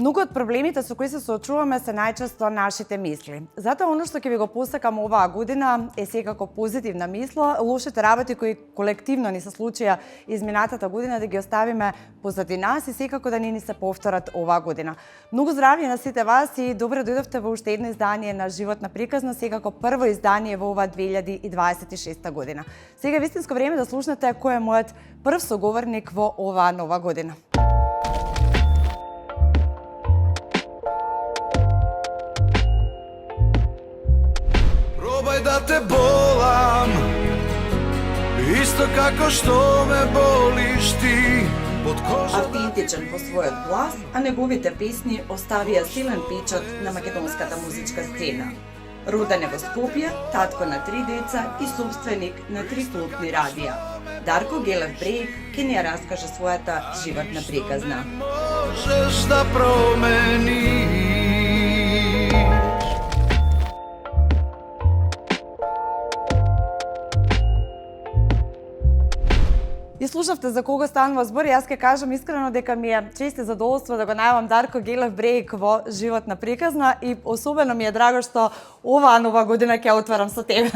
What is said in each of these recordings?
Многу од проблемите со кои се соочуваме се најчесто нашите мисли. Затоа оно што ќе ви го посакам оваа година е секако позитивна мисла, лошите работи кои колективно ни се случија изминатата година да ги оставиме позади нас и секако да не ни се повторат оваа година. Многу здравје на сите вас и добре дојдовте во уште едно издание на Живот на приказна, секако прво издание во оваа 2026 година. Сега е вистинско време да слушнете кој е мојот прв соговорник во оваа нова година. Пробај да те болам, исто како што ме болиш ти. Автентичен по својот глас, а неговите песни оставија силен печат на македонската музичка сцена. Роден е во Скопје, татко на 3 деца и собственик на 3 култни радија. Дарко Гелев Брејк ќе ни ја раскаже својата животна приказна. Можеш да промениш. И слушавте за кого станува збор, јас ќе кажам искрено дека ми е чест и задоволство да го најавам Дарко Гелев Брејк во Животна приказна и особено ми е драго што оваа нова година ќе отварам со тебе.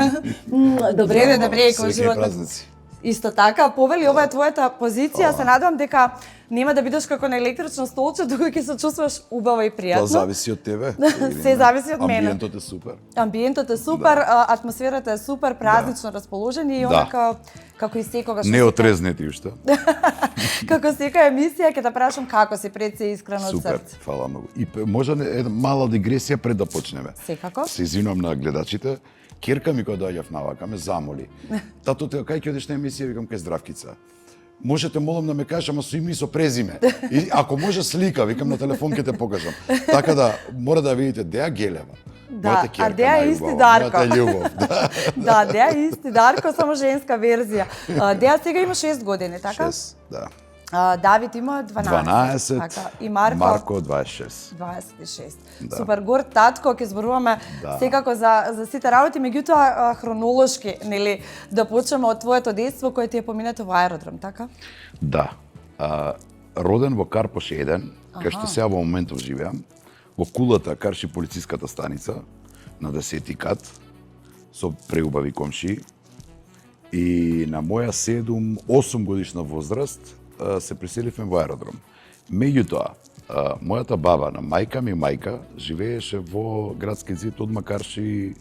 Добре ден Брејк во Животна. Исто така, повели, ова е твојата позиција, се надевам дека нема да бидеш како на електрично столче, туку ќе се чувствуваш убаво и пријатно. Тоа зависи од тебе. Се зависи од мене. Амбиентот е супер. Амбиентот е супер, атмосферата е супер, празнично расположение и онака како и секогаш. Не отрезнети уште. Како секоја емисија ќе те прашам како си пред се искрено од Супер, срце. фала многу. И може една мала дигресија пред да почнеме. Секако. Се извинувам на гледачите. Керка ми кога доаѓав навака ме замоли. Тато, кај ќе одиш на емисија, викам кај Здравкица. Можете молам да ме кажеш, ама со име и со презиме. И ако може слика, викам на телефон ќе те покажам. Така да мора да видите Деа Гелева. Да, а Деа е исти Дарко. Мојата љубов. Да, Деа е исти Дарко, само женска верзија. Деа сега има 6 години, така? 6, да. Давид има 12. Така. И Марко 26. 26. Да. Супер горд татко, ќе зборуваме секако за сите работи, меѓутоа хронолошки, нели, да почнеме од твоето детство кое ти е поминато во аеродром, така? Да. Роден во Карпош 1, кај што сега во моментов живеам, во кулата Карши полициската станица, на 10-ти кат, со преубави комши. И на моја 7-8 годишна возраст се преселивме во аеродром. Меѓутоа, мојата баба на мајка ми мајка живееше во градски зид од Макарши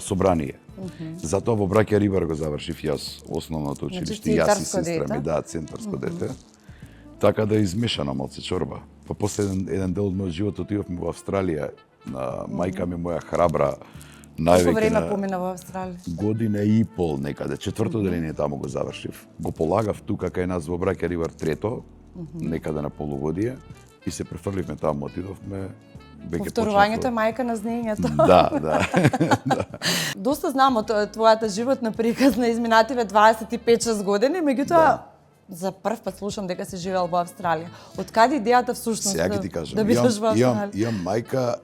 собрание. Затоа во Браќа Рибар го завршив јас основното училиште, јас и сестра ми, да, центарско дете. Така да измешана малце чорба. Па после еден дел од мојот живот отидовме во Австралија, на мајка ми моја храбра, Колку време помина во Австралија? Година и пол некаде. Четврто деление таму го завршив. Го полагав тука кај нас во Браќа Рибар трето, некаде на полугодие, и се префрливме таму, отидовме. Повторувањето е мајка на знаењето. Да. Доста знам од твојата животна приказна изминативе 25-6 години, меѓутоа за прв пат слушам дека си живеел во Австралија. Од каде идејата всушност Сега ти кажам, да бидеш во Австралија? Имам мајка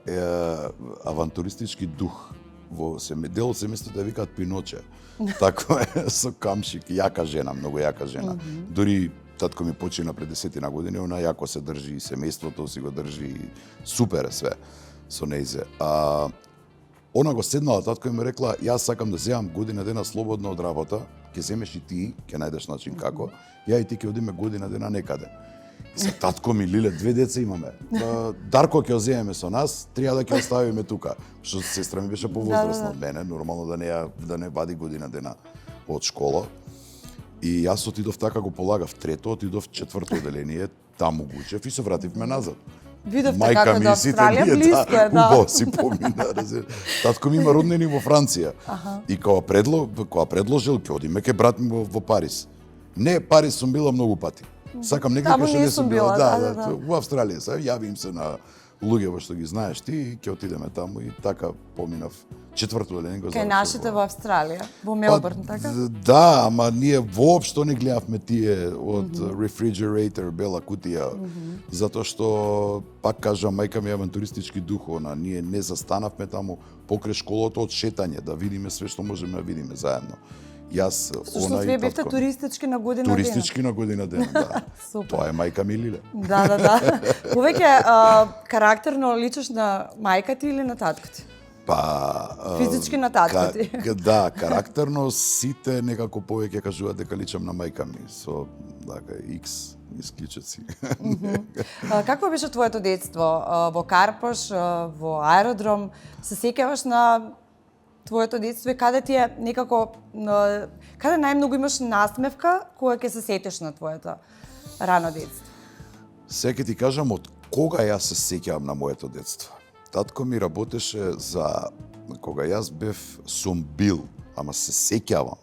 авантуристички дух. Во дел од семејството ја викаат Пиноче. Тако е, со камшик, јака жена, многу јака жена. Дори татко ми почина пред 10 години, она јако се држи и семејството си го држи, супер е све со нејзе. Она го седнала, татко ми рекла, јас сакам да земам година дена слободно од работа, ќе земеш и ти, ќе најдеш начин како, ја и ти ќе одиме година дена некаде. И се татко ми, Лиле, 2 деца имаме. Дарко ќе оземеме со нас, треба да ќе оставиме тука. Што сестра ми беше повозрасна од мене, нормално да не вади година дена од школа. И јас отидов така, го полагав трето, отидов четврто оделение, таму го учев и се вративме назад. Видовте како до Австралија, близко е, да. Убаво си помина. Татко ми има роднини во Франција. И кога предложил, ќе одиме ке брат ми во Париз. Не, Париз сум била многу пати. Сакам некако што не сум била. Да. Во Австралија се, јавим се на луѓе во што ги знаеш ти и ќе отидеме таму и така поминав четврто одделение го Кај завршив. нашите во Австралија, во Мелбурн, така? Да, ама ние воопшто не гледавме тие од refrigerator, бела кутија, затоа што, пак кажам, мајка ми е авантуристички дух, ние не застанавме таму покрај школото од шетање, да видиме све што можеме да видиме заедно. Јас, Сушто вие бевте туристички на година дена. Туристички на година дена, да. Супер. Тоа е мајка ми Лиле. Да. Повеќе карактерно личиш на мајка ти или на татко ти? Па Физички на татко ти. Да, карактерно сите некако повеќе кажуваат дека личам на мајка ми со X исклучоци. Какво беше твоето детство? Во Карпош, во аеродром? Се сеќаваш на твоето детство и каде ти е некако каде најмногу имаш насмевка кога ќе се сетиш на твоето рано детство? Сега ти кажам од кога јас се сеќавам на моето детство. Татко ми работеше за кога јас бев сум бил, ама се сеќавам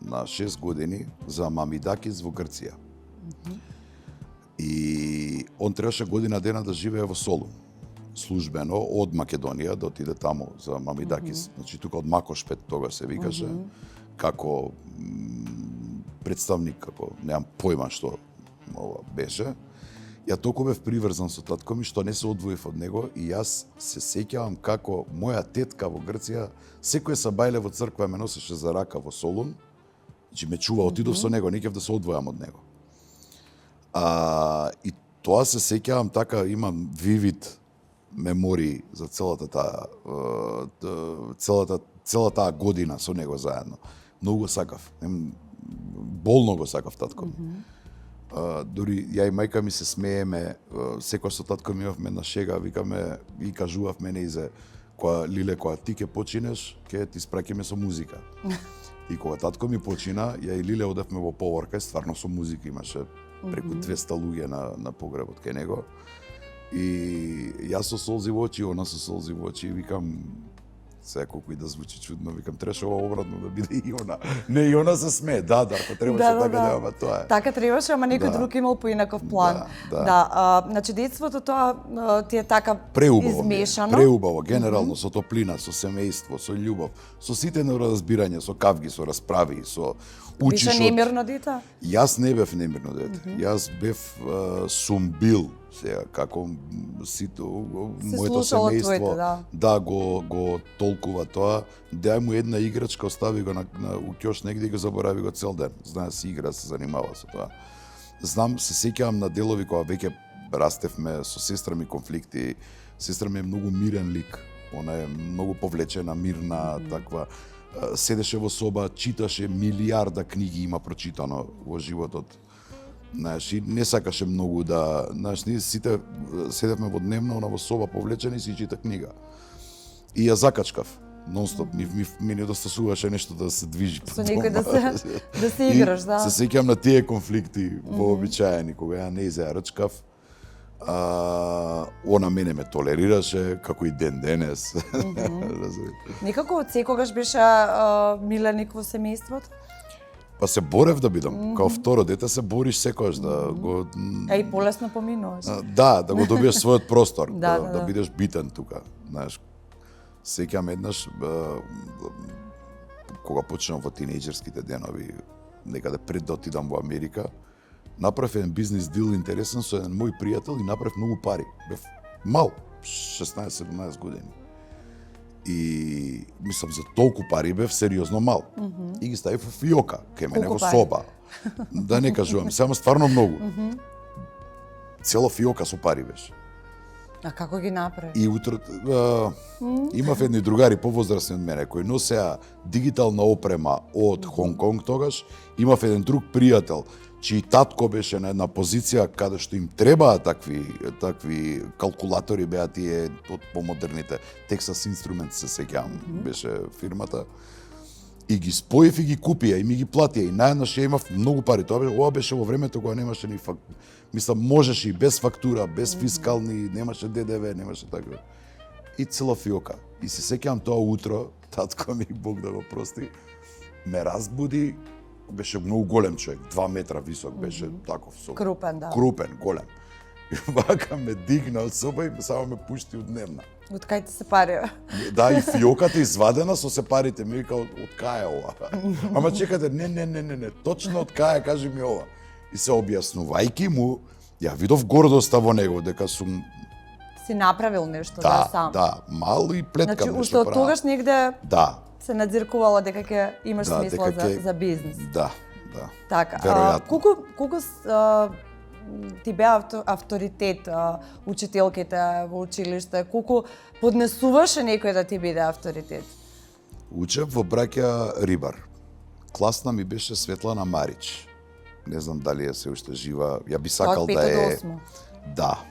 на 6 години за Мамидакис во Грција. И он требаше година дена да живее во Солун. Службено од Македонија да отиде таму за Мамидакис. Значи тука од Макошпет тога се викаше како представник, како немам појма што ова беше. Ја толку бев приврзан со татко ми што не се одвоив од него и јас се сеќавам како моја тетка во Грција секој сабајле во црква ме носеше за рака во Солун. Значи ме чува, отидов со него, не ќе да се одвојам од него. И тоа се сеќавам така, имам вивид мемории за целата таа година со него заедно. Многу го сакав. Болно го сакав татко ми. Дури ја и мајка ми се смееме, секој со татко ми имавме на шега, викаме и кажувавме неизе, Лиле, кога ти ќе починеш, ќе ти спраќаме со музика. И кога татко ми почина, ја и Лиле одевме во поварка, стварно со музика имаше преку 200 луѓе на погребот кај него. И јас со солзи во очи, она со солзи во очи, викам, сега колку и да звучи чудно, викам, требаше ова обратно да биде и она. Не, и она се смее, да, ако требаше така да, ама тоа е. Така требаше, ама некој друг имал поинаков план. Значи детството тоа ти е така измешано. Преубаво, генерално, со топлина, со семејство, со љубов, со сите неразбирање, со кавги, со расправи, со учиш од... Беше немирно дете? Јас не бев немирно дете. Јас бев сум бил, сега, како сите, моето семејство, да, го толкува тоа. Дај му една играчка, остави го у ќош негде и го заборави го цел ден. Знае, си игра, се занимава со тоа. Знам, се сеќавам на делови кога веќе растевме со сестра ми конфликти. Сестра ми е многу мирен лик. Она е многу повлечена, мирна, таква. Седеше во соба, читаше милиарда книги има прочитано во животот. Знаеш, и не сакаше многу да, знаеш, ние сите седевме во дневна, она во соба повлечена и си чита книга. И ја закачкав нонстоп, ми недостасуваше нешто да се движи. Со некој да се играш, да. Се сеќавам на тие конфликти вообичаени, кога ја не ја рчкав. Она мене ме толерираше, како и ден денес. Некако од секогаш беше миленик во семејството? Па се борев да бидам. Као второ дете се бориш секогаш да го... И полесно поминуваш. Да го добиеш својот простор, да бидеш битен тука. Знаеш, сеќавам еднаш, кога почнав во тинејџерските денови, некаде пред да отидам во Америка, направив еден бизнес дил интересен со еден мој пријател и направив многу пари. Бев мал, 16-17 години. И мислам за толку пари бев сериозно мал. И ги ставив во фиока, кај мене во соба. Да не кажувам, само стварно многу. Цела фиока со пари беше. А како ги направи? И утро имав едни другари повозрасни од мене кои носеа дигитална опрема од Хонг Конг тогаш. Имав еден друг пријател чиј татко беше на една позиција каде што им требаа такви калкулатори, беа тие од помодерните. Texas Instruments се сеќавам, беше фирмата. И ги споев и ги купија и ми ги платија и наеднаш ја имав многу пари. Ова беше во времето кога немаше ни мислам можеше и без фактура, без фискални, немаше ДДВ, немаше така. И цела фиока. И се сеќавам тоа утро, татко ми, Бог да го прости, ме разбуди. Беше многу голем човек, 2 метра висок беше, таков со крупен, да. Крупен, голем. И вака ме дигна од соба и само ме пушти од дневна. Од кај ти се пари? Да, и фиоката извадена со се парите. Ми вика, од кај е ова? Ама чекате, не, точно од кај е, кажи ми ова. И се објаснувајки му, ја видов гордоста во него, дека сум... Си направил нешто, да, сам. Да, мал и плеткам Значи, нешто уште од тогаш негде да. се надзиркувало дека ќе имаш смисла за бизнис. Да. Така, веројатно. колку ти беа авторитет учителките во училиште, колку поднесуваше некој да ти биде авторитет? Учев во браќа Рибар. Класна ми беше Светлана Марич. Не знам дали е се уште жива. Ја би сакал да е... Да.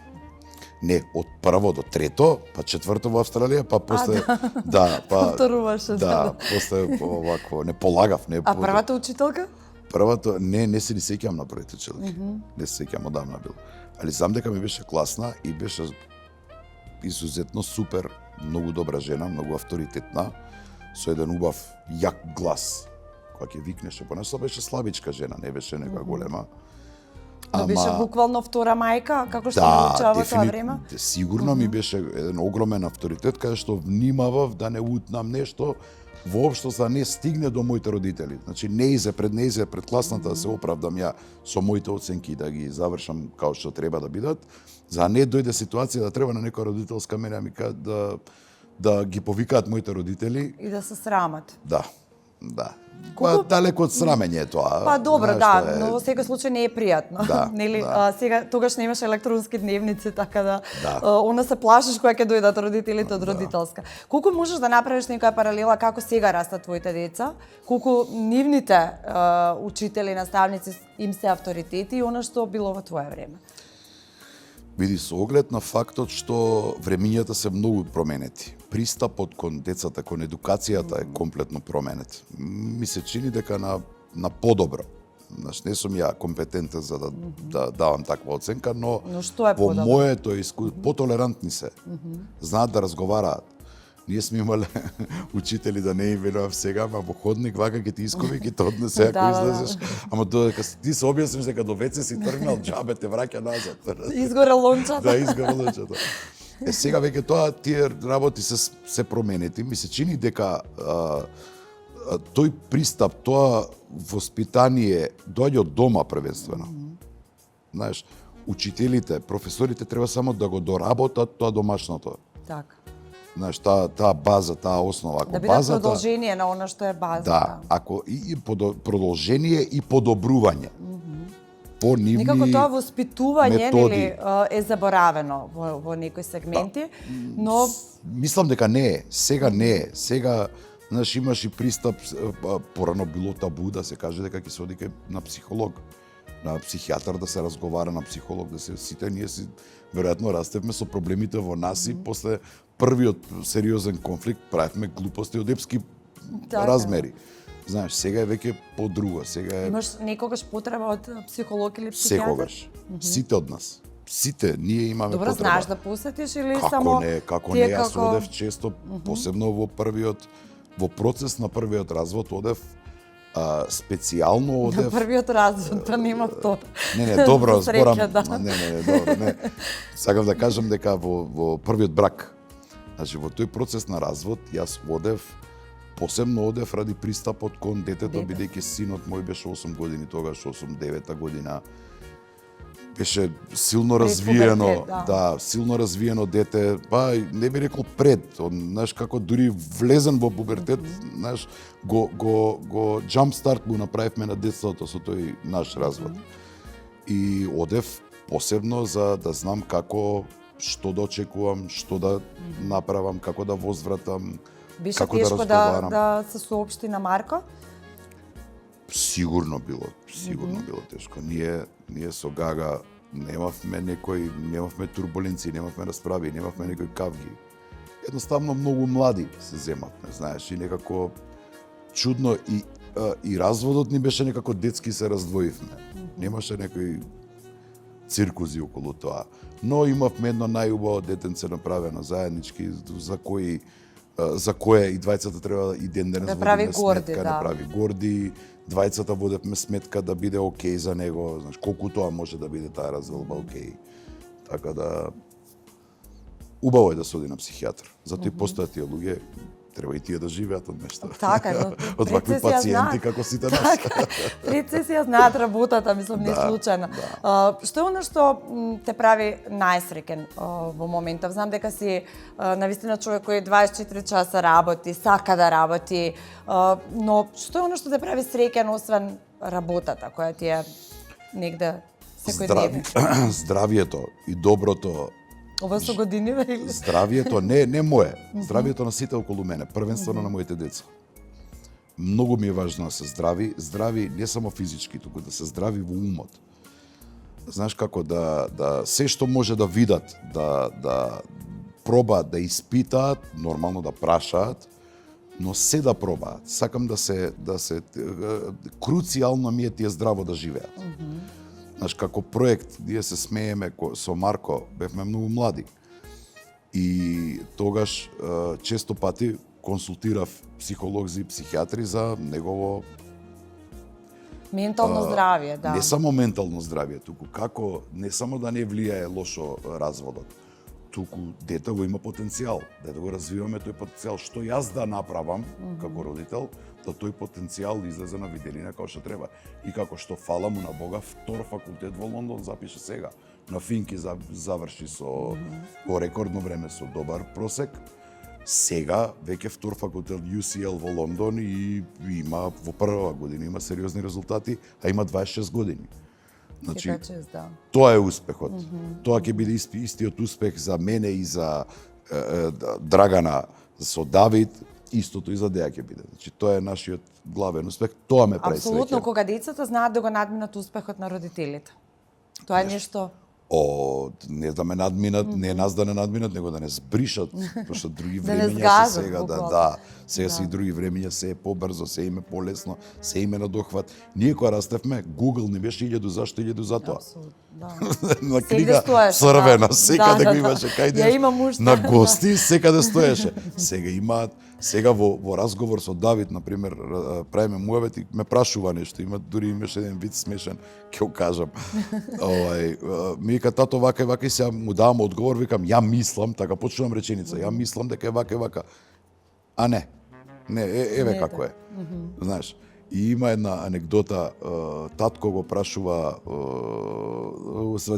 Не, од прво до трето, па четврто во Австралија, па после... Да, па... Повторуваше. Да, после овако, не полагав. Не, а првата учителка? Првата, не се ни сеќавам на првите училки. Не се сеќавам, одамна бил. Али знам дека ми беше класна и беше изузетно супер, многу добра жена, многу авторитетна, со еден убав, јак глас. Кога ќе викнеше, понешто беше слабичка жена, не беше нека голема. Но беше буквално втора мајка, како што научава во тоа време? Да, сигурно ми беше еден огромен авторитет, каде што внимавав да не утнам нешто, воопшто за да не стигне до моите родители. Значи, пред класната да се оправдам ја со моите оценки да ги завршам како што треба да бидат, за да не дојде ситуација да треба на некоја родителска мене да ги повикаат моите родители. И да се срамат. Да. Па далеко од срамење е тоа. Па добро, да, но во секој случај не е пријатно. Да, нели, да. Сега тогаш немаше електронски дневници, така да она се плашиш кога ќе дојдат родителите од родителска. Колку можеш да направиш некоја паралела како сега растат твоите деца? Колку нивните учители, наставници им се авторитети и она што било во твое време? Види, со оглед на фактот што времињата се многу променети. Пристапот кон децата, кон едукацијата е комплетно променет. Ми се чини дека на подобро. Значи, не сум ја компетентен за да давам таква оценка, но што е во подобро? моето потолерантни се. Знаат да разговараат. Ние сме имале учители да не им велував сега, ама во ходник вака ќе ти искови, ќе те однесе ако излезеш. Ама додека ти се објасниш дека до веце си тргнал, џабе те враќа назад. Изгоре лончата. Да, изгоре лончата. Сега веќе тоа тие работи се променети. Ми се чини дека тој пристап, тоа воспитание доаѓа од дома првенствено. Знаеш, учителите, професорите треба само да го доработат тоа домашното. Така. Знаеш, таа база, таа основа, ако да биде базата продолжение на она што е базата. Да, ако и продолжение и подобрување. По нивни некако тоа воспитување нели е заборавено во некои сегменти, но мислам дека не е. Сега не е. Сега знаеш, имаш и пристап, порано било табу да се каже дека ќе се оди на психолог, на психијатар да се разговара, на психолог да се сите ние си веројатно растевме со проблемите во нас и после првиот сериозен конфликт правевме глупости од епски размери. Знаеш, сега е веќе подруго, сега е... Имаш некогаш потреба од психолог или психијатар? Секогаш. Сите од нас. Сите ние имаме потреба. Добро, знаеш да посетиш или како само... Како не, јас одев често, посебно во процес на првиот развод одев, специјално одев... На првиот развод, па нема тоа. Не, добро, зборам... Да. Не, добро, не. Сакам да кажам дека во првиот брак, значи во тој процес на развод, јас одев, посебно одев ради пристапот кон детето, бидејќи синот мој беше 8 години тогаш, 8-9 година. Беше силно развиено, силно развиено дете, па не би рекол пред, знаеш како дури влезен во пубертет, знаеш, го jump start го направивме на детството со тој наш развод. И одев посебно за да знам како, што да очекувам, што да направам, како да возвратам, Беше како тешко да разговарам. да се соопшти на Марко? Сигурно било тешко. Ние со Гага немавме турбуленции, немавме расправи, немавме некои кавги. Едноставно многу млади се земавме, знаеш, и некако чудно и разводот ни беше некако детски се раздвоивме. Немаше некои циркузи околу тоа. Но имавме едно најубаво детенце направено заеднички за кое и двајцата треба и ден денес водиме сметка, да прави горди, двајцата водевме сметка да биде окей за него, знаеш, колку тоа може да биде таа развелба окей. Така да убаво е да се оди на психијатар. Затоа и постојат тие луѓе, треба и тие да живеат од нешто. Така, но од вакви пациенти како сите нас. Така, пред се знаат работата, мислам, не случајно. Што е оно што те прави најсреќен во моментов? Знам дека си навистина човек кој 24 часа работи, сака да работи, но што е оно што те прави среќен освен работата која ти е негде секојдневно? Здравието и доброто. Ова со години вели? Здравието не мое, здравието на сите околу мене, првенствено на моите деца. Многу ми е важно да се здрави не само физички, туку да се здрави во умот. Знаеш како да се што може да видат, да пробаат, да испитаат, нормално да прашаат, но се да пробаат. Сакам да се круцијално ми е тие здраво да живеат. Знаеш, како проект, ние се смееме со Марко, бевме многу млади. И тогаш често пати консултирав психолози и психијатри за негово ментално здравје, да. Не само ментално здравје, туку како не само да не влијае лошо разводот, туку дете го има потенцијал, да го развиваме тој потенцијал, што јас да направам како родител, да тој потенцијал излезе на виделина како што треба. И како што фала му на Бога, втор факултет во Лондон запише сега. На Финки заврши со во рекордно време со добар просек. Сега веќе втор факултет UCL во Лондон и има во прва година има сериозни резултати, а има 26 години. Значи, тоа е успехот. Тоа ќе биде истиот успех за мене и за Драгана со Давид, истото и за Деја ќе биде. Значи, тоа е нашиот главен успех, тоа ме прави среќен. Апсолутно, кога децата знаат да го надминат успехот на родителите. Тоа е нешто... Не да ме надминат, не нас да не надминат, него да не збришат, пошто други да времења се сега, сега се и други времења, се е побрзо, се име полесно, се име на дохват. Ние кога растевме, Google не беше 1000 зашто, 1000 затоа. На книга црвена, секаде го имаше, кај на гости, секаде стоеше. Сега во разговор со Давид, например, правиме муавет и ме прашува нешто, имаше еден вид смешен, ќе го кажам. Ми вика тато вака и вака и сега му давам одговор, викам ја мислам, така почнувам реченица, ја мислам дека е вака и вака. А не, еве како е. Знаеш, и има една анекдота, татко го прашува,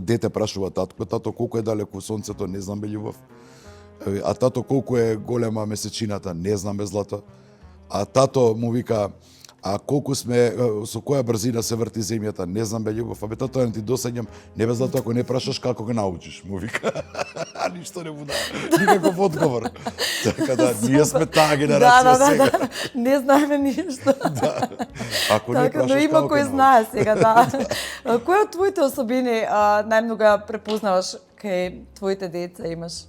дете прашува татко, тато колку е далеку сонцето, не знам бе љубов. А тато колку е голема месечината, не знам бе злато. А тато му вика, а колку сме, со која брзина се врти земјата, не знам бе љубов, абе тато не ти досаѓам, не бе злато ако не прашаш како го научиш, му вика. А ништо не му дава, никаков одговор. Така да, ние сме таа генерација сега. Да, не знаеме ништо. Ако не прашаш, но има кој знае сега, да. Кој од твоите особини најмногу ја препознаваш кај твоите деца имаш?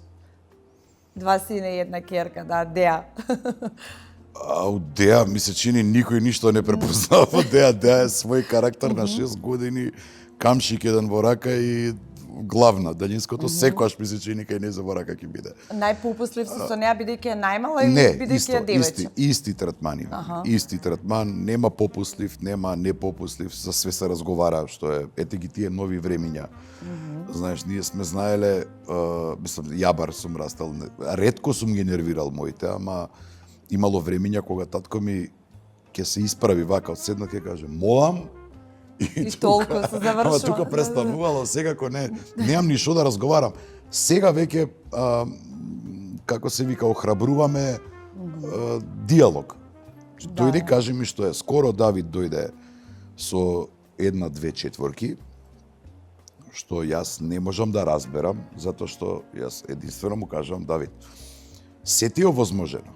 2 сина и 1 ќерка, да, Деја. А од Деја ми се чини никој ништо не препознава од Деја. Деја е свој карактер на 6 години, камшик еден во рака и главна. Далинското секогаш ми се чини кај не во рака ќе биде. Најпопуслив со неа бидејќи е најмала или бидејќи е девојче? Исти третман има. Исти третман, нема попуслив, нема непопуслив, за све се разговара, што е ете ги тие нови времиња. Знаеш, ние сме знаеле, мислам, јабар сум растал, ретко сум ги нервирал моите, ама имало времиња кога татко ми ќе се исправи вака од седна ќе каже молам и толку се завршува. Ама тука престанувало, сега немам ни што да разговарам. Сега веќе како се вика охрабруваме диалог. Дојде кажи ми што е. Скоро Давид дојде со 1-2 четворки што јас не можам да разберам, затоа што јас единствено му кажам Давид, се ти е овозможено.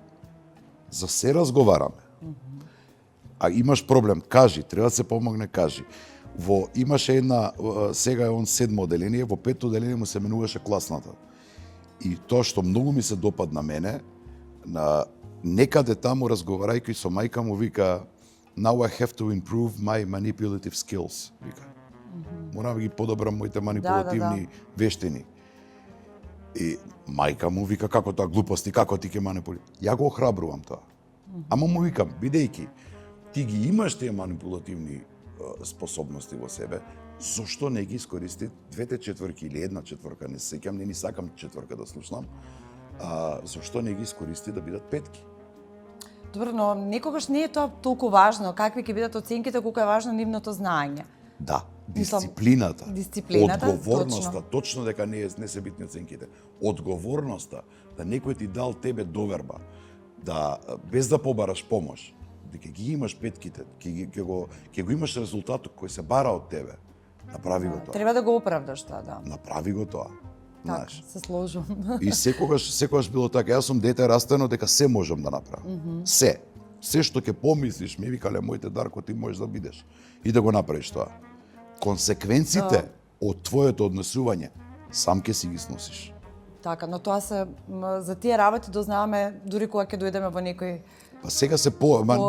За се разговараме. А имаш проблем, кажи, треба да се помогне, кажи. Имаше една, сега е он 7 оделение, во 5 оделение му се менуваше класната. И тоа што многу ми се допадна мене, некаде таму разговарајќи со мајка му вика now I have to improve my manipulative skills, вика. Морам да ги подобрам моите манипулативни вештини. И мајка му вика како тоа глупости, како ти ќе манипулираш. Ја го охрабрувам тоа. Ама му викам, бидејќи ти ги имаш тие манипулативни способности во себе, зошто не ги искористи двете четворки или една четворка, не се сеќам, не ни сакам четворка да слушнам, зошто не ги искористи да бидат петки? Добро, но некогаш не е тоа толку важно, какви ќе бидат оценките, колку е важно нивното знаење. Да, Мислам, дисциплината, одговорноста, точно дека не се битни оценките. Одговорноста да некој ти дал тебе доверба, да без да побараш помош, дека ги имаш петките, ќе го имаш резултатот кој се бара од тебе. Направи го тоа. Треба да го оправдаш тоа, да. Направи го тоа. Так, се сложувам. И секогаш било така. Јас сум дете растено дека се можам да направам. Се што ќе помислиш, ми викале моите Дарко, ти можеш да бидеш и да го направиш тоа. Консеквенците од твоето однесување сам ќе си ги сносиш. Така, но тоа се за тие работи дознаваме дури кога ќе дојдеме во некој. Па сега се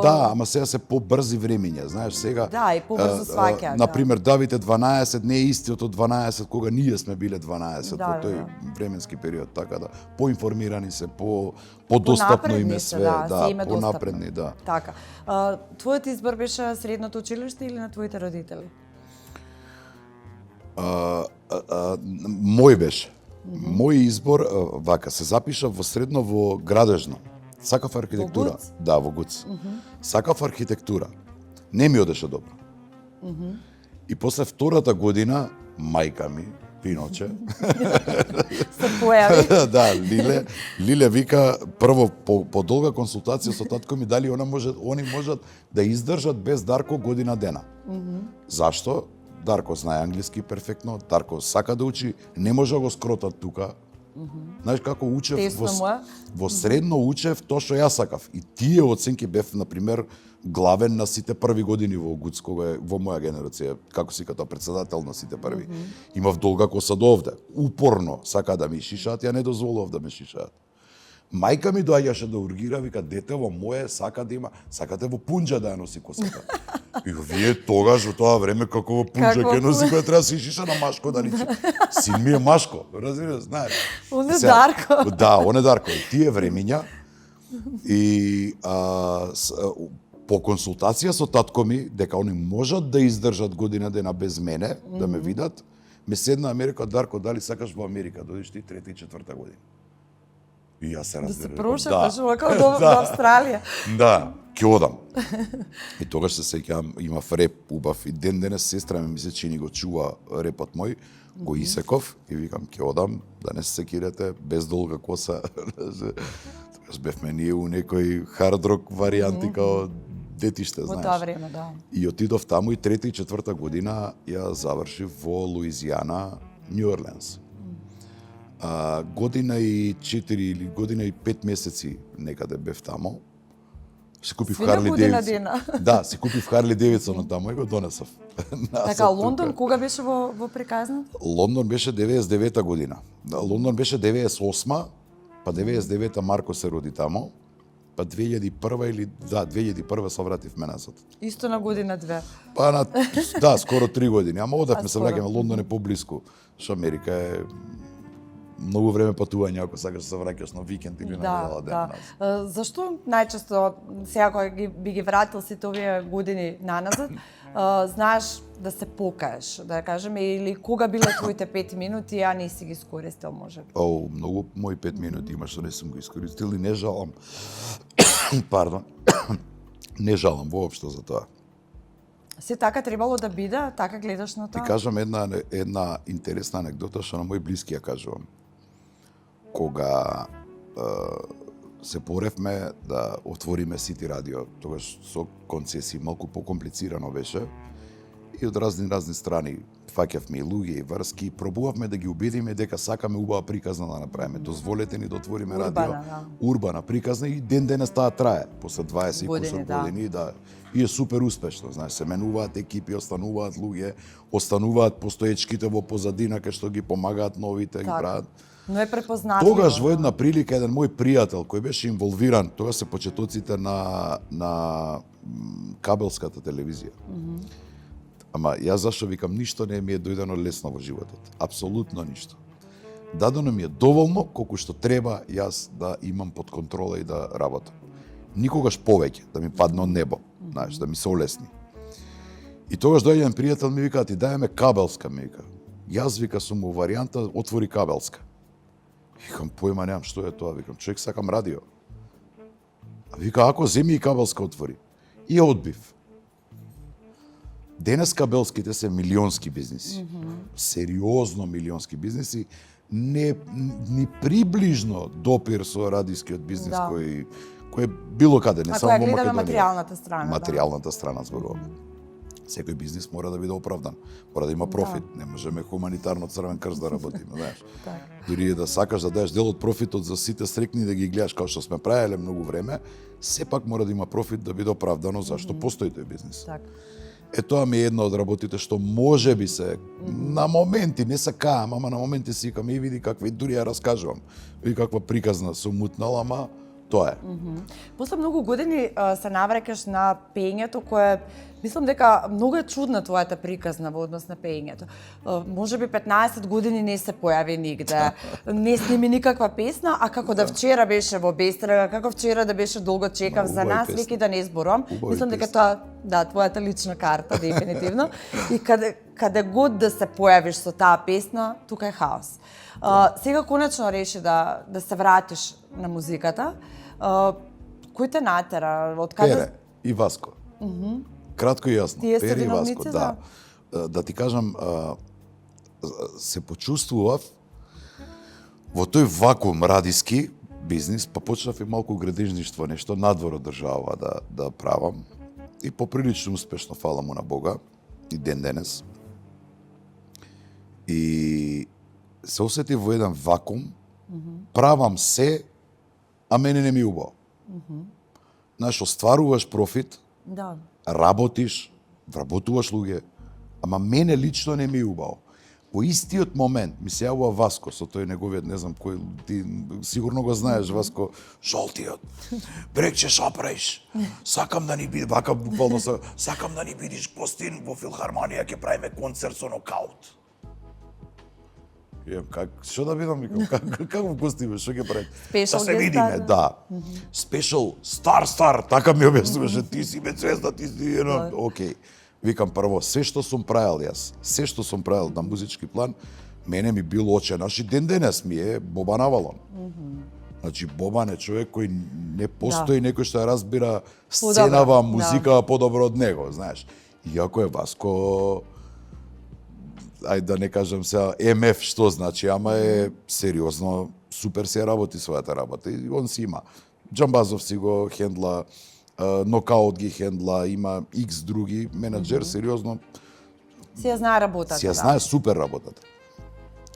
ама сега се побрзи времиња, знаеш, сега. Да, и побрзо сваќаат. Например, Давид е 12, не е истиот од 12 кога ние сме биле 12 во тој временски период, така да поинформирани се, подостапно им е све, понапредни, да. Така. Твојот избор беше средното училиште или на твоите родители? Мој беше. Мој избор вака се запиша во средно во Градежно. Сакав архитектура. Во ГУЦ? Да, во ГУЦ. Сакав архитектура. Не ми одеше добро. И после втората година, мајка ми, Пиноче, се појави. да, Лиле вика, прво по долга консултација со татко ми дали они можат да издржат без Дарко година дена. Зашто? Дарко знае англиски перфектно, Дарко сака да учи, не може да го скротат тука. Знаеш како учев во средно учев тоа што јас сакав. И тие оценки бев, например, главен на сите први години во ГУЦ, кога е во моја генерација, како си като председател на сите први. Имав долга коса до овде. Упорно сака да ми шишаат, ја не дозволував да ме шишаат. Мајка ми доаѓаше да ургира, вика, детево мое сакате во пунџа да ја носи косата. И вие тогаш во тоа време како во пунџа ќе носи, која треба да се шиша на машко да личи. Син ми е машко, разбираш, знаеш. Он е Дарко. Да, он е Дарко. И тие времиња и по консултација со татко ми, дека они можат да издржат година дена без мене, да ме видат, ме седна Америка, Дарко, дали сакаш во Америка, дојдеш ти трета и четврта година. И јас се разбирам. Да се прошеташ како до Австралија. Да, ќе одам. И тогаш се сеќавам, имав реп убав и ден денес сестра ми се чини го чува репот мој, го исеков и викам ќе одам, да не се секирате, без долга коса. Тогаш бевме ние у некој хард рок варијанти као детиште, знаеш. Во тоа време, да. И отидов таму и трета и четврта година ја завршив во Луизијана, Нью Орленс. Година и 4 или година и 5 месеци некаде бев тамо. Се купив Харли Девидсон. Да, се купив Харли Девидсон таму и го донесов. Така, Лондон кога беше во приказната? Лондон беше 99-та година. Лондон беше 98-ма, па 99-та Марко се роди тамо. Па 2001 или 2001 се вратив назад. Исто на година две. Па скоро 3 години. Ама одавме се враќаме, Лондон е поблиску. Што Америка е многу време патување ако сакаш да се враќаш на викенд или на дела ден. Да. Зашто најчесто сега кога би ги вратил сите овие години наназад, знаеш да се покаеш, да кажеме, или кога биле твоите 5 минути, а не си ги искористил можеби? Многу мои 5 минути има што не сум го искористил и не жалам. Пардон. Не жалам воопшто за тоа. Се така требало да биде, така гледаш на тоа? Ти кажам една интересна анекдота што на мој блиски ја кажувам. Кога се поревме да отвориме Сити радио, тогаш со концесии малку покомплицирано беше и од разни страни фаќавме и луѓе и врски, пробувавме да ги убедиме дека сакаме убава приказна да направиме. Дозволете ни да отвориме радио. Урбана приказна и ден денес таа трае после 20 и кусор години, да. И е супер успешно, знаеш, се менуваат екипи, остануваат луѓе, остануваат постоечките во позадина кај што ги помагаат новите, ги прават. Но е препознатливо. Тогаш во една прилика еден мој пријател кој беше инволвиран, тогаш се почетоците на кабелската телевизија. Ама јас зашто викам ништо не ми е дојдено лесно во животот. Апсолутно ништо. Дадено ми е доволно колку што треба јас да имам под контрола и да работам. Никогаш повеќе да ми падне од небо, знаеш, да ми се олесни. И тогаш доаѓа еден пријател ми вика, ти дајме кабелска, ми вика. Јас вика сум у варијанта отвори кабелска. Викам, појма немам што е тоа, викам, човек сакам радио. А вика, ако земи и кабелска отвори. И ја одбив. Денес кабелските се милионски бизниси. Сериозно милионски бизниси. Не ни приближно допир со радискиот бизнис кој било каде, не само во Македонија. Ако ја гледаме материјалната страна. Материјалната страна зборуваме. Секој бизнис мора да биде оправдан, мора да има профит. Не можеме хуманитарно Црвен крст да работиме, знаеш. Дури да сакаш да даеш дел од профитот за сите стрекни да ги гледаш како што сме правеле многу време, сепак мора да има профит да биде оправдано зашто постои тој бизнис. Е тоа ми е една од работите што може би се на моменти не се каам, ама на моменти си викам и види каква и дури ја раскажувам. Види каква приказна сум мутнала, ама тоа е. После многу години се навраќаш на пеењето кое мислам дека многу е чудна твојата приказна во однос на пеењето. Можеби 15 години не се појави нигде, не сними никаква песна, а како да вчера беше во Бестрага, како вчера да беше Долго чекав за нас, веќе да не зборувам. Мислам дека тоа, твојата лична карта, дефинитивно. И каде год да се појавиш со таа песна, тука е хаос. Сега конечно реши да се вратиш на музиката. Кој те натера? Пере и Васко. Кратко и јасно. Тие се Пере и Васко, виновници, да. Да ти кажам, се почувствував во тој вакуум радиски бизнис, па почнав и малку градежништво, нешто надвор од држава да правам. И поприлично успешно, фала му на Бога, и ден денес. И се осетив во еден вакуум, правам се, а мене не ми убаво. Знаеш, остваруваш профит, работиш, вработуваш луѓе, ама мене лично не ми убаво. Во истиот момент ми се јавува Васко со тој неговиот, не знам кој, ти сигурно го знаеш, Васко, жолтиот. Брекче, шо правиш? Сакам да ни биде, вака буквално сакам да ни бидиш гостин во филхармонија, ќе правиме концерт со нокаут. Што да бидам, викам, каков гостин, што ќе правиме? Да се видиме, да. Спешал, стар, така ми објаснуваше, ти си звезда, ти си едно, окей. Викам прво, се што сум правил јас, се што сум правил на музички план, мене ми бил оченаш и ден денес ми е Бобан Авалон. Значи, Бобан е човек кој не постои некој што ја разбира сценава музика подобро од него, знаеш. Иако е Васко, ајде да не кажам сега МФ што значи, ама е сериозно, супер се работи својата работа и он си има. Џамбазов си го хендла, нокаут ги хендла, има X други менаџер, сериозно. Си ја знае работата. Си ја знае супер работата.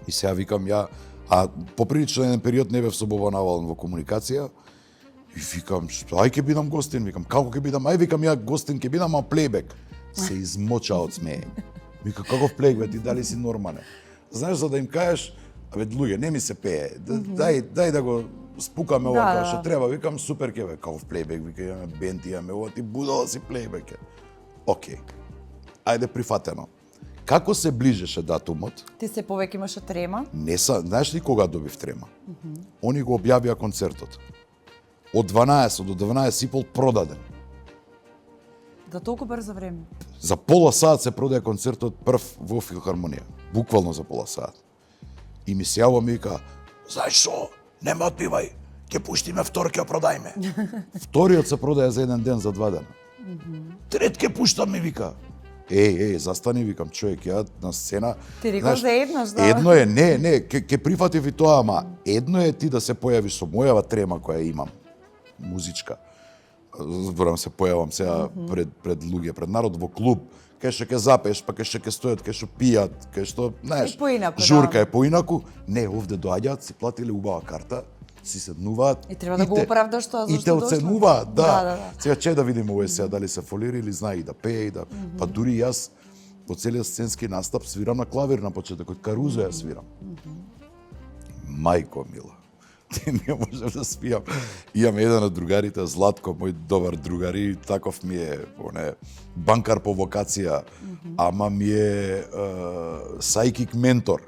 И сега викам ја, а поприлично еден период не бев со Бобан Авалон во комуникација, и викам, ај ќе бидам гостин, викам, како ќе бидам, ај викам ја гостин ќе бидам, а плейбек. Се измоча од смеење. Вика, каков плейбек, ти дали си нормален? Знаеш, за да им кажеш, абе, луѓе, не ми се пее, дај да го спукаме ова како што треба, викам супер ќе бе, каков плейбек, вика имаме бенд, имаме ова, ти будала си плейбек. Океј. Ајде прифатено. Како се ближеше датумот? Ти се повеќе имаше трема? Не са, знаеш ли кога добив трема? Они го објавија концертот. Од 12 до 12:30 продаден. За толку брзо време. За пола сат се продаде концертот прв во филхармонија. Буквално за пола сат. И ми се јавува ми вика, знаеш шо? Нема отпивај, ќе пуштиме втор, ќе продајме. Вториот се продаја за еден ден, за 2 дена. Трет ќе пуштам, ми вика. Застани, викам, човек, ја на сцена. Ти рекол за еднаш, да? Едно е, не, ќе прифатив и тоа, ама едно е ти да се појавиш со мојава трема која имам, музичка. Зборам се појавам сега пред луѓе, пред народ во клуб, кај што ќе запеш, па кај што ќе стојат, кај што пијат, кај што, знаеш, журка е поинаку. Не, овде доаѓаат, си платиле убава карта, си седнуваат. И треба да го оправдаш тоа зашто и те оценуваат, да. Сега че да видиме овој сега дали се фолира или знае и да пее и да. Па дури јас во целиот сценски настап свирам на клавир на почетокот, Карузо ја свирам. Мајко мила. Не можев да спијам. Имам еден од другарите, Златко, мој добар другар, и таков ми е, банкар по вокација, ама ми е сајкик ментор.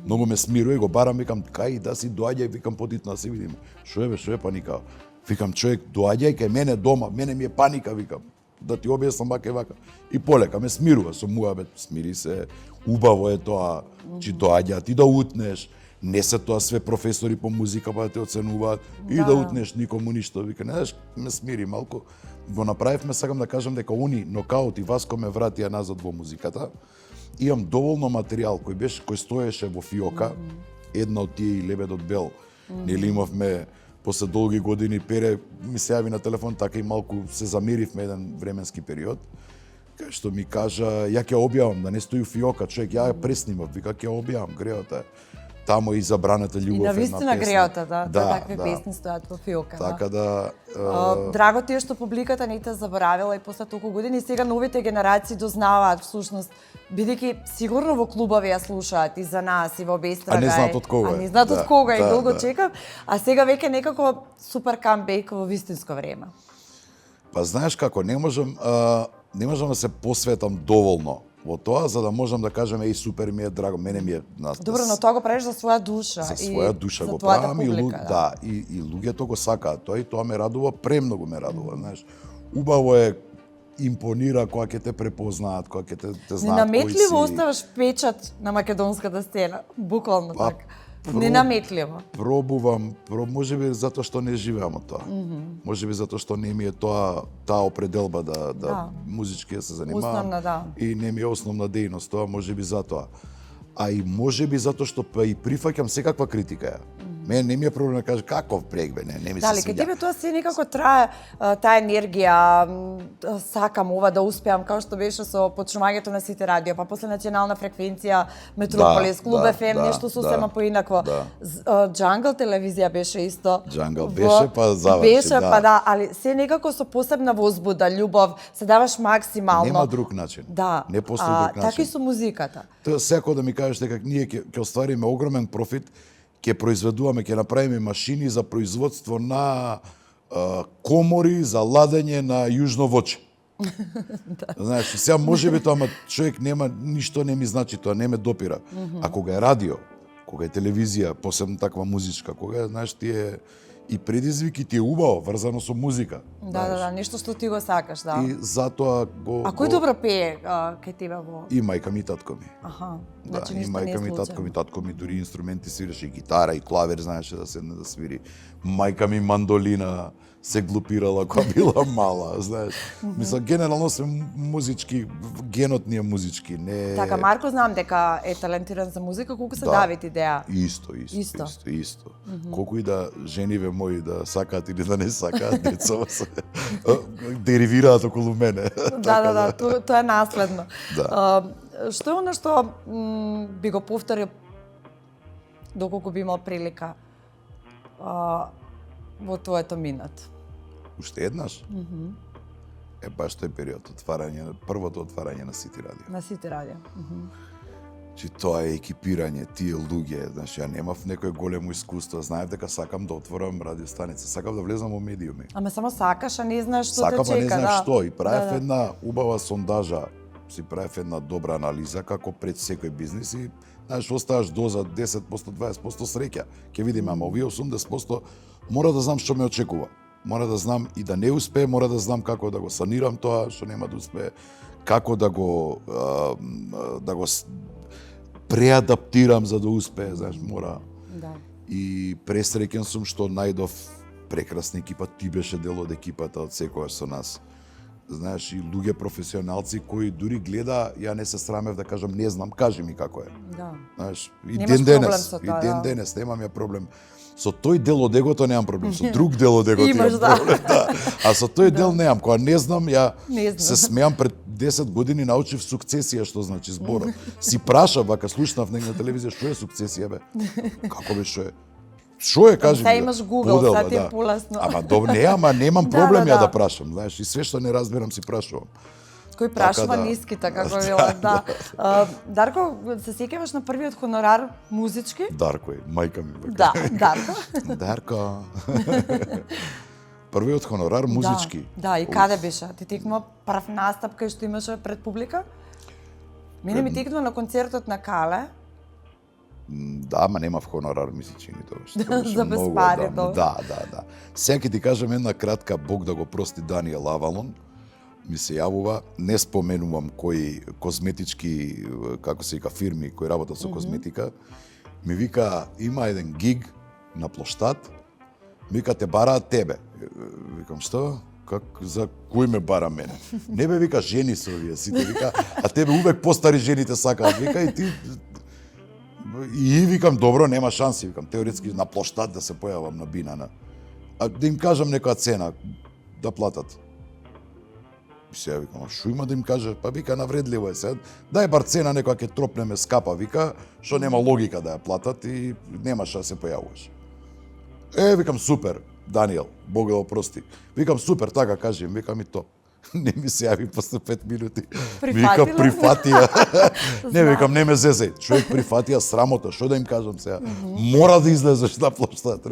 Многу ме смирува и го барам, викам, кај да си доаѓај, викам, потитно да се видиме. Шо е паника? Викам, човек, доаѓај кај мене дома, мене ми е паника, викам. да ти објаснам вака и вака. И полека ме смирува со муабет, смири се, убаво е тоа, че доаѓа ти да утнеш, не се тоа све професори по музика па да те оценуваат и да утнеш никому ништо. Вика, не знаеш, ме смири малку. Го направивме, сакам да кажам дека они нокаут и Васко ме вратија назад во музиката. Имам доволно материјал кој стоеше во фиока, една од тие и Лебедот бел. Нели имавме после долги години Пере ми се јави на телефон, така и малку се замиривме еден временски период. Кај што ми кажа, ја ќе објавам, да не стои у фиока, човек, ја ја преснимав, вика ќе објавам, греота е. Тамо и забраната љубов и една песна. навистина греота, да, такви песни стојат во фиока. Така да... Драго ти е што публиката не те заборавила и после толку години, сега новите генерации дознаваат всушност, бидејќи сигурно во клубови ја слушаат и за нас и во Бестрага. А не знаат од кога е. А не знаат од кога и долго чекам, а сега веќе некако супер камбек во вистинско време. Па знаеш како, не можам да се посветам доволно во тоа, за да можам да кажам, еј, супер ми е драго, мене ми е... Добро, но тоа го правиш за своја душа. За своја душа го правам и и луѓето го сакаат тоа и тоа ме радува, премногу ме радува, знаеш. Убаво е, импонира кога ќе те препознаат, кога ќе те знаат кој си. Ненаметливо оставаш печат на македонската сцена, буквално така. Ненаметливо. Пробувам, можеби затоа што не живеам од тоа. Можеби затоа што не ми е таа определба да музички се занимавам. Основна, и не ми е основна дејност тоа, можеби затоа. А и можеби затоа што па и прифаќам секаква критика. Мене не ми е проблем да кажа каков прег бе, не ми се свиѓа. Дали, кај тебе тоа се некако трае таа енергија, сакам ова да успеам, како што беше со почнувањето на Сите радио, па после национална фреквенција Метрополис, Клуб ФМ, нешто сосема поинакво. Джангл телевизија беше исто. Джангл беше, па заврши, Беше, па да, али се некако со посебна возбуда, љубов, се даваш максимално. Нема друг начин. Да. Не постои друг начин. Така и со музиката. Тоа секој да ми кажеш дека ние ќе оствариме огромен профит, ќе произведуваме, ќе направиме машини за производство на комори за ладење на јужно воче. Знаеш, сега можеби тоа, ама човек нема, ништо не ми значи тоа, не ме допира. А кога е радио, кога е телевизија, посебно таква музичка, кога е, знаеш, ти е и предизвик и ти е убаво, врзано со музика. Да, нешто што ти го сакаш, да. И затоа го... А кој добро пее кај тебе во... И мајка ми и татко ми. Аха, Да, значи и ништо не е мајка ми, случајно. татко ми дури инструменти свиреше, и гитара, и клавир знаеше да седне да свири. Мајка ми мандолина се глупирала кога била мала, знаеш. Мислам, генерално се музички, генот ни е музички, не... Така, Марко знам дека е талентиран за музика, колку се Давид идеја? Исто. Колку и да жениве мои да сакаат или да не сакаат, децова се деривираат околу мене. Да, тоа е наследно. Да. Што е оно што би го повторил доколку би имал прилика во твоето минат? Уште еднаш? Е баш тој период, првото отварање на Сити радио. На Сити радио. Чи тоа е екипирање, тие луѓе, знаеш, ја немав некој големо искуство, знаев дека сакам да отворам радиостаница, сакам да влезам во медиуми. Ама само сакаш, а не знаеш што Сакам, те а не чека, знаеш да. што, и правев една убава сондажа, си правев една добра анализа како пред секој бизнис и знаеш, оставаш доза 10%, 20% среќа. Ќе видиме, ама овие 80% мора да знам што ме очекува. Мора да знам и да не успее, мора да знам како да го санирам тоа што нема да успее, како да го преадаптирам за да успее, знаеш, мора. Да. И пресреќен сум што најдов прекрасна екипа, ти беше дел од екипата од секојаш со нас. Знаеш, и луѓе професионалци кои дури гледа, ја не се срамев да кажам, не знам, кажи ми како е. Да. Знаеш, и Немаш ден проблем денес, со и тоа, ден да. денес немам ја проблем. Со тој дел од егото немам проблем, со друг дел од егото Имаш, имам да. проблем. Да. А со тој дел немам, кога не знам, ја Не знам. се смеам пред 10 години научив сукцесија што значи зборот. Си прашав, вака слушнав на телевизија, што е сукцесија бе? Како бе, што е? Што е, кажи ми? Сега бе? имаш Google, Поделба, сега ти е полесно. Ама немам Да, проблем ја да. да прашам, знаеш, и све што не разбирам си прашувам. Кој прашува да. ниските, како било, да. Дарко, се сеќаваш на првиот хонорар музички? Дарко е, мајка ми. Бе. Да, Дарко. Дарко. Првиот хонорар музички. Да, и каде беше? Ти тикнува прв настап кај што имаше пред публика? Мене ми тикнува на концертот на Кале. Да, ама немав хонорар, ми се чини тоа. Што беше За многу безпарието. одамна. Да. Сега ќе ти кажам една кратка, Бог да го прости, Даниел Авалон. ми се јавува, не споменувам кои козметички, како се вика, фирми кои работат со козметика, ми вика, има еден гиг на плоштад, ми вика, те бараат тебе. Викам, што? За кој ме бара мене? Не бе, вика, жени се овие сите, вика, а тебе увек постари жените сакаат, вика, и ти... И викам, добро, нема шанси, викам, теоретски на плоштад да се појавам на Бинана. А да им кажам некоја цена да платат. И сега викам, а шо има да им каже? Па вика, навредливо е сега. Дај бар цена некоја ќе тропнеме скапа, вика, што нема логика да ја платат и немаш да се појавуваш. Викам, супер, Даниел, Бог да опрости. Викам, супер, така кажи, викам и то. Не ми се јави после 5 минути. Вика, прифатија. Не, викам, не ме зезеј. Човек прифатија срамота, што да им кажам сега? Мора да излезеш на плоштад.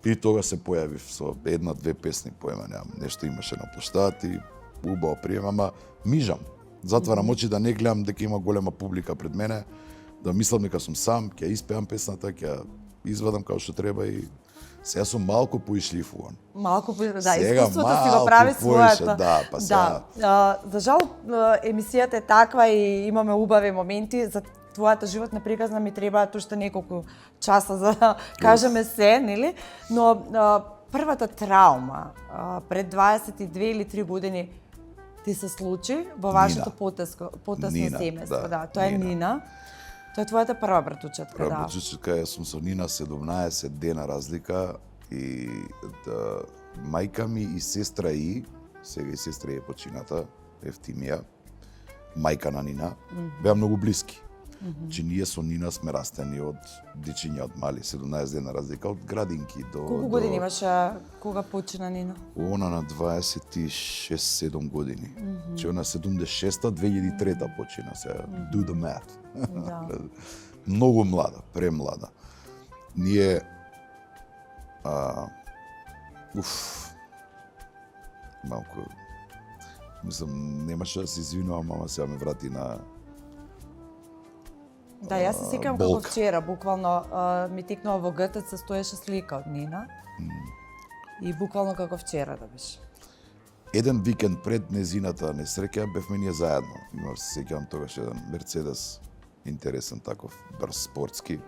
И тога се појавив со една-две песни, поема немам. Нешто имаше на плоштад и убаво приемам, ама мижам. Затварам очи да не гледам дека има голема публика пред мене, да мислам дека сум сам, ќе испеам песната, ќе извадам како што треба и сега сум малку поишлифуван. Малку да, сега искуството си го прави својата. Да, па сега. Да. За жал, емисијата е таква и имаме убави моменти. За твојата животна приказна ми требаат уште неколку часа за да кажеме се, нели? Но првата траума пред 22 или 3 години ти се случи во вашето потесно семејство. Да, тоа е Нина. Тоа е твојата прва братучетка, да. Прва братучетка, јас сум со Нина 17 дена разлика и мајка ми и сестра сега и сестра е почината, Евтимија, мајка на Нина, беа многу блиски. Че ние со Нина сме растени од дечиња, од мали, 17 дена разлика, од градинки до... Колку години имаше кога почина Нина? Она на 26-7 години. Че она 76-та, 2003-та почина сега. Do the math. Да. Многу млада, премлада. Ние... малку... Мислам, немаше да се извинувам, ама сега ме врати на... Да, јас се сеќавам како вчера, буквално ми текнува во ГТЦ, стоеше слика од Нина. И буквално како вчера да беше. Еден викенд пред незината несреќа бевме ние заедно. Имав се сеќавам тогаш еден Мерцедес, интересен таков, брз спортски.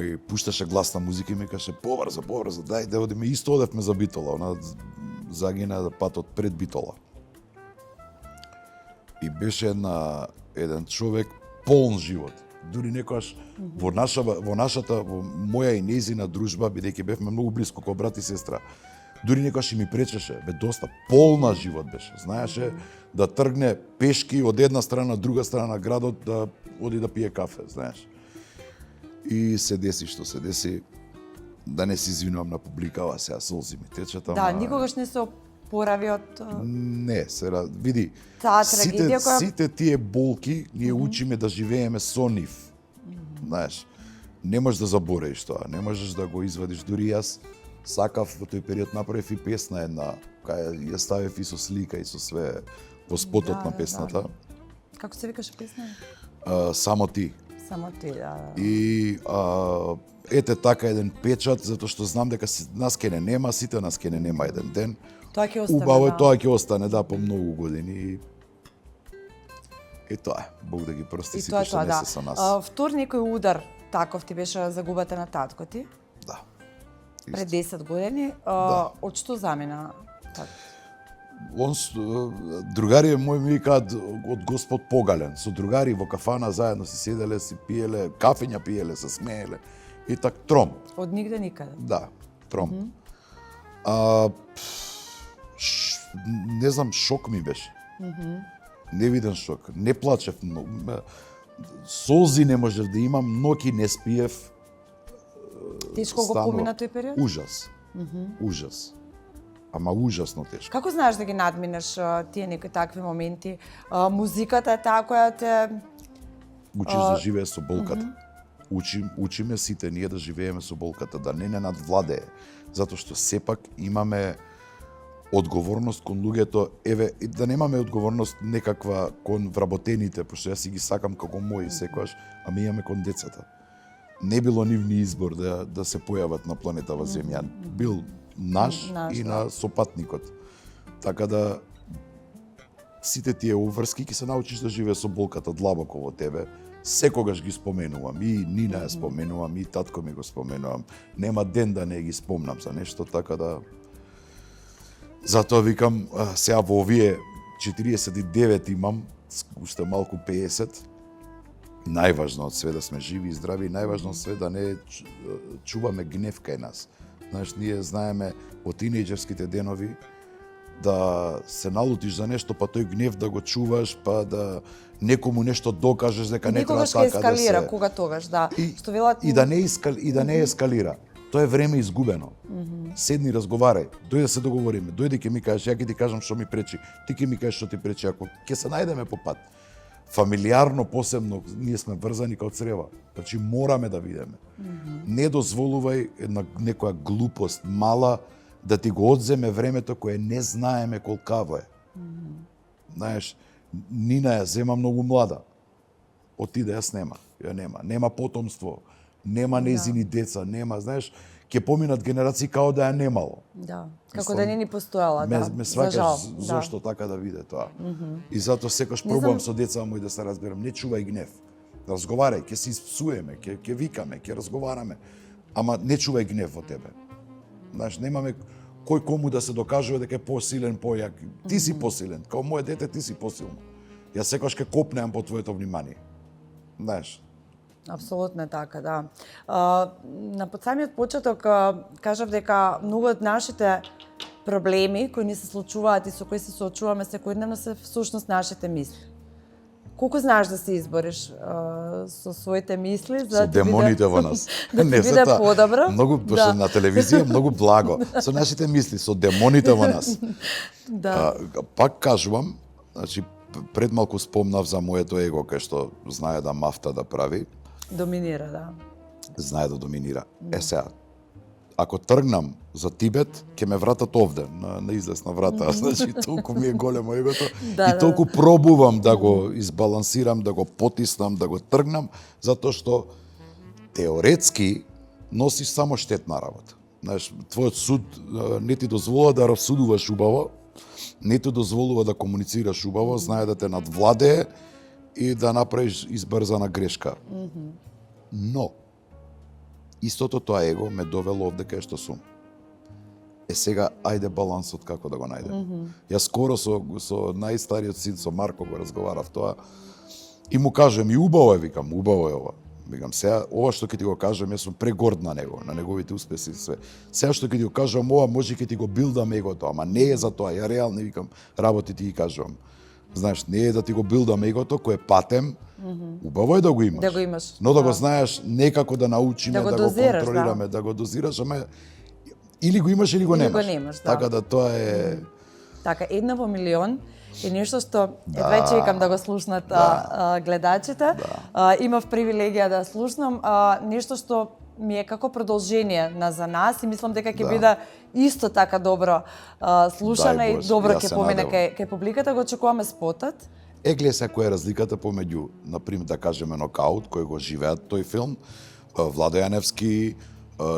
И пушташе гласна музика и ми каже побрзо, дај да одиме. Исто одевме за Битола, она загина патот пред Битола. И беше еден човек полн живот. Дури некојаш во моја и нејзина дружба, бидејќи бевме многу блиско како брат и сестра, дури некојаш и ми пречеше, доста полна живот беше. Знаеше да тргне пешки од една страна на друга страна на градот да оди да пие кафе, знаеш. И се деси што се деси, да не се извинувам на публика, ова сега солзи ми течат, Да, никогаш не се порави од... Не, сега, види, таа трагедија која... сите тие болки ние учиме да живееме со нив. Знаеш, не можеш да заборавиш тоа, не можеш да го извадиш. Дури јас сакав во тој период направив и песна една, кај ја ставив и со слика и со све во спотот на песната. Како се викаше песна? Само ти. Само ти, да. И ете така еден печат, затоа што знам дека нас ке не нема, сите нас ке не нема еден ден. Тоа ќе остане. Убаво е, тоа ќе остане, да, по многу години. И тоа е. Бог да ги прости сите што не се со нас. Втор некој удар таков ти беше загубата на татко ти? Да. Пред 10 години. Да. Од што замина татко? Другари мои ми викаат од Господ погален. Со другари во кафана заедно си седеле, си пиеле, кафења пиеле, се смееле. И так тром. Од нигде никаде? Да, тром. Не знам, шок ми беше. Невиден шок. Не плачев многу. Солзи не можев да имам, ноќи не спиев. Тешко го помина тој период? Ужас. Ужас. Ама ужасно тешко. Како знаеш да ги надминеш тие некои такви моменти? Музиката е таа која те... Учиш да живее со болката. Учиме сите ние да живееме со болката, да не надвладее. Затоа што сепак имаме одговорност кон луѓето, еве, да немаме одговорност некаква кон вработените, пошто јас си ги сакам како мои секојаш, ами имаме кон децата. Не било нивни избор да се појават на планетава Земја. Бил наш и на сопатникот. Така да сите тие уврски ќе се научиш да живееш со болката длабоко во тебе. Секогаш ги споменувам, и Нина ја споменувам, и татко ми го споменувам. Нема ден да не ги спомнам за нешто, така да... Затоа викам, сега во овие 49 имам, уште малку 50, најважно од све да сме живи и здрави, најважно од све да не чуваме гнев кај нас. Знаеш, ние знаеме од тинејџерските денови да се налутиш за нешто, па тој гнев да го чуваш, па да некому нешто докажеш дека не треба така да се... Никогаш ќе ескалира, кога тогаш, да. Што велат... И да не ескалира. Тоа е време изгубено. Седни, разговарај, дојде да се договориме, дојде ќе ми кажеш, ја ќе ти кажам што ми пречи, ти ќе ми кажеш што ти пречи, ако ќе се најдеме по пат. Фамилиарно посебно, ние сме врзани као црева. Значи мораме да видиме. Не дозволувај една некоја глупост мала да ти го одземе времето кое не знаеме колкаво е. Знаеш, Нина ја зема многу млада. Отиде, јас нема. Ја нема. Нема потомство. Нема незини деца, нема, знаеш, ќе поминат генерации као да ја немало. Да, како да не ни постоела, да. Ме сваќаш зошто така да биде тоа. И затоа секогаш пробувам со деца мои да се разберам, не чувај гнев. Разговарај, ќе се испсуеме, ќе викаме, ќе разговараме, ама не чувај гнев во тебе. Знаеш, немаме кој кому да се докажува дека е посилен, појак. Ти си посилен, као моје дете ти си посилно. Јас секогаш ќе копнеам по твоето внимание. Знаеш, Апсолутно е така, да. На самиот почеток кажав дека многу од нашите проблеми кои ни се случуваат и со кои се соочуваме секојдневно се всушност нашите мисли. Колку знаеш да се избориш со своите мисли за со демоните во нас. Да ти биде подобро. Многу на телевизија многу благо. Со нашите мисли, со демоните во нас. Да. Пак кажувам, значи пред малку спомнав за моето его кај што знае да мафта да прави. Доминира, да. Знае да доминира. Сега, ако тргнам за Тибет, ќе ме вратат овде, на излезна врата. Значи, толку ми е големо егото. И толку пробувам да го избалансирам, да го потиснам, да го тргнам, затоа што теоретски носиш само штетна работа. Знаеш, твојот суд не ти дозволува да расудуваш убаво, не ти дозволува да комуницираш убаво, знае да те надвладее и да направиш избрзана грешка. Но, истото тоа его ме довело овде кај што сум. Сега, ајде балансот како да го најдем. Јас скоро со најстариот син, со Марко, го разговарав тоа и му кажем, и убаво е, викам, убаво е ова. Викам, сега, ова што ќе ти го кажам, јас сум прегорд на него, на неговите успеси и све. Сега што ќе ти го кажам, ова може ќе ти го билдам егото, ама не е за тоа, ја реално, викам, работи ти ги кажувам. Знаеш, не е да ти го билдам егото, кој е патем, убаво е да го имаш. Да го имаш. Но да го знаеш некако да научиме, да го дозираш, контролираме, да го дозираш, ама или го имаш или го немаш. Или го немаш, да. Така да тоа е... Така, една во милион е нешто што едва чекам да го слушнат гледачите. Имав привилегија да слушнам нешто што ми е како продолжение за нас и мислам дека ќе биде исто така добро слушана и добро ќе помине кај публиката. Го очекуваме спотот. Гледа се која е разликата помеѓу, например, да кажеме Нокаут, кој го живеат тој филм, Владо Јаневски,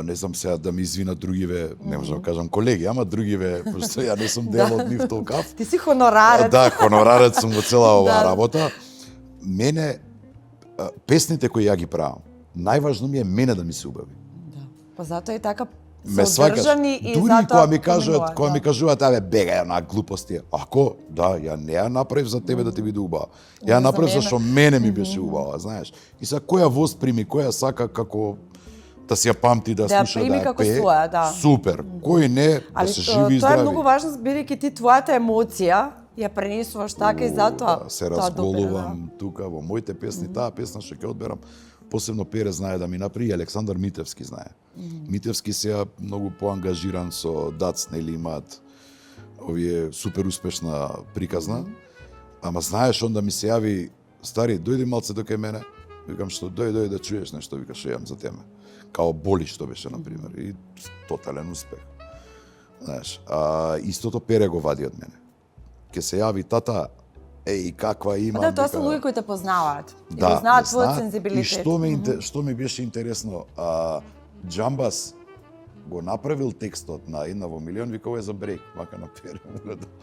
не знам сега да ми извинат другиве, не можам да кажам колеги, ама другиве, пошто ја не сум дел од нив толкав. Ти си хонорарец. Да, хонорарец сум во цела оваа работа. Мене, песните кои ја ги правам, најважно ми е мене да ми се убави. Да. Па затоа и така ме сваќаш. Дури кога ми кажуваат, абе, бега на глупости. Ако, да, ја не ја направив за тебе да ти биде убава. Ја направив зашто мене ми беше убава, знаеш. И сега која восприми, која сака како да си ја памти, да слуша, да ја пее, супер. Кој не, да се живи и здрави. Тоа е многу важно, бидејќи ти твојата емоција ја пренесуваш така и затоа се разголувам тука во моите песни, таа песна што ќе одберам. Посебно Пере знае да ми направи, Александар Митевски знае. Митевски сега многу поангажиран со ДАЦ, нели имаат овие супер успешна приказна. Ама знаеш, онда ми се јави, стари, дојди малце до кај мене. Викам, што дојди да чуеш нешто, вика, што јам за теме. Као боли што беше, например. И тотален успех. Знаеш, истото Пере го вади од мене. Ке се јави, тата, еј, каква имам. Да, тоа се луѓе кои те познаваат. И познаат твојот сензибилитет. И што ми беше интересно, Џамбас го направил текстот на Една во милион, вика ова е за брейк, вака напире.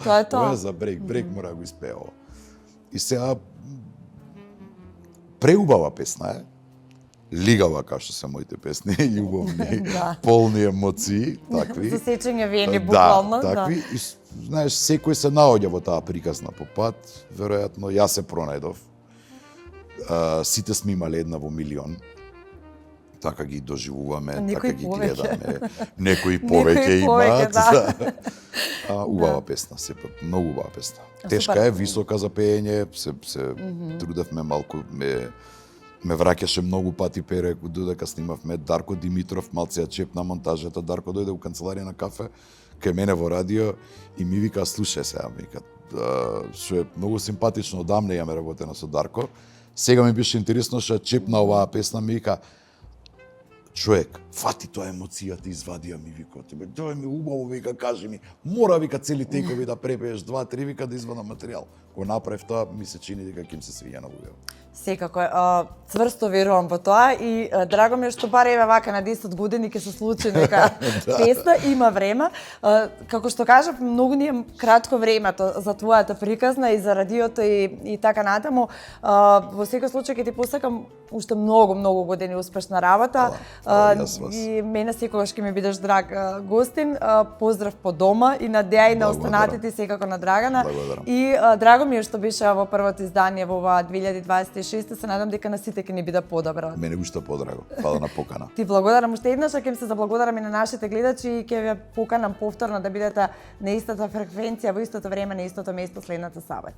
Тоа е тоа. Ова е за брейк, брейк мора да го испее ова. И сега преубава песна е, лигава као што се моите песни, љубовни, полни емоции, такви. За сечење вени буквално, да. Такви. И, знаеш, секој се наоѓа во таа приказна по пат, веројатно, јас се пронајдов. Сите сме имале Една во милион. Така ги доживуваме, така ги гледаме. Некои повеќе имаат. Да. Убава песна, сепак, многу убава песна. Тешка е, висока за пеење, се трудевме малку, ме враќаше многу пати Пере, додека снимавме Дарко Димитров, малце ја чепна монтажата, Дарко дојде у канцеларија на кафе, кај мене во радио и ми вика, слушај сега, ми вика, што е многу симпатично, одамне јаме работено со Дарко. Сега ми беше интересно што чепна оваа песна, ми вика, човек, фати тоа емоцијата, извадија ми, вика, тебе, тоа ми убаво, вика, кажи ми, мора, вика, цели текови да препееш, 2-3, вика, да извадам материјал. Го направив тоа, ми се чини дека ќе им се свиѓа на луѓето. Секако, цврсто верувам во тоа и драго ми е што бар еве вака на 10 години ќе се случи нека песна, има време. Како што кажав, многу ни е кратко времето за твојата приказна и за радиото и така натаму. Во секој случај ќе ти посакам уште многу години успешна работа. И мене секогаш ќе ми бидеш драг гостин. Поздрав по дома и на Деја и на останатите, секако на Драгана. И драго ми е што беше во првото издание во оваа 2026. Се надам дека на сите ќе ни биде подобро. Мене уште подраго. Фала на покана. Ти благодарам уште еднаш, а ќе се заблагодарам и на нашите гледачи и ќе ве поканам повторно да бидете на истата фреквенција во истото време на истото место следната сабот.